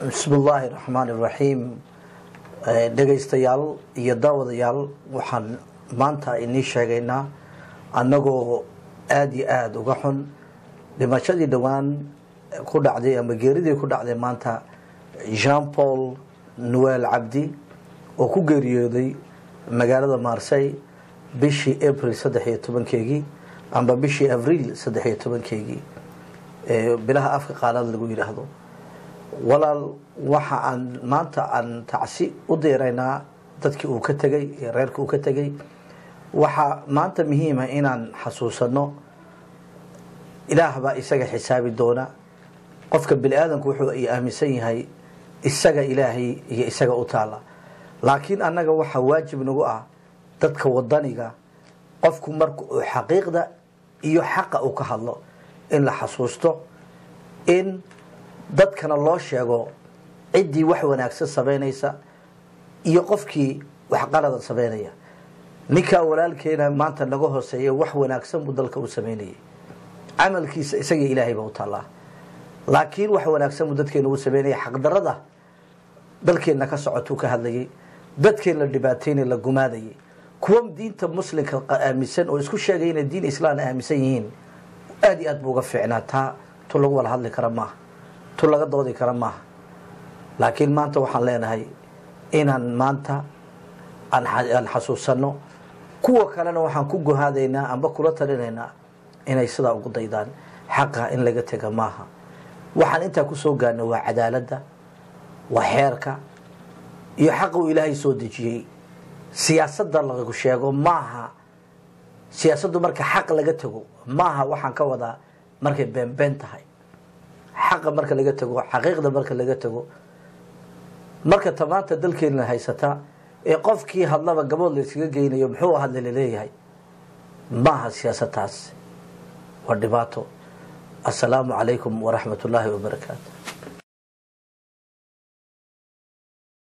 بسم الله الرحمن الرحيم. dhagaystayaal iyo daawadayaal waxaan maanta inii sheegaynaa annagoo aad iyo aad uga xun dhimashadii dhawaan ku dhacday ama geeridii ku dhacday maanta Jean Paul Noël Abdi oo ku geeriyooday magaalada Marseille bishii April 13keegii amba bishii Avril 13keegii bilaha afka qaalad lagu yiraahdo walaal waxa aan maanta aan tacsi u deeraynaa dadkii uu ka tagay ee reerka uu ka tagay waxa maanta muhiim ah inaan xasuusano ilaah baa isaga xisaabi doona qofka bini'aadanku wuxuu aaminsan yahay isaga ilaahay iyo isaga u taala laakiin annaga waxa waajib nagu ah dadka wadaniga qofku markuu xaqiiqda iyo xaqa uu ka hadlo in la xasuusto in dadkana loo sheego cidii wax wanaagsan sameynaysa iyo qofkii wax qalad sameynaya ninka walaalkeena maanta laga hooseeyo wax wanaagsan buu dalka u sameynayay amalkiisa isaga ilaahay baa u taala laakiin wax wanaagsan buu dadkeena u sameynayay xaq darada dalkeena ka socoto ka hadlayay dadkeena dhibaateena la gumaadayay kuwa diinta muslimka aaminsan oo isku sheegay in diin islaam aaminsan yihiin aad iyo aad buu uga fiicnaataa to lagu wada hadli kara ma to laga doodi kara ma laakiin maanta waxaan leenahay inaan maanta aan xasuusano kuwa kalena waxaan ku go'aadaynaa amba kula talinaynaa inay sida ugu daydaan xaqa in laga taga maaha waxaan inta ku soo gaarnay waa cadaaladda waa xeerka iyo xaq uu ilaahay soo dejiyay siyaasadda lagu sheego maaha siyaasaddu marka xaq laga tago maaha waxaan ka wada markay been tahay xaq marka laga tago xaqiiqda marka laga tago marka tamaanta dalkeena haysata ee qofkii hadlaba gabood la iskaga geynayo muxuu hadla leeyahay maaha siyaasadaas waa dhibaato. Assalaamu calaykum wa rahmatullaahi wa barakaatuh.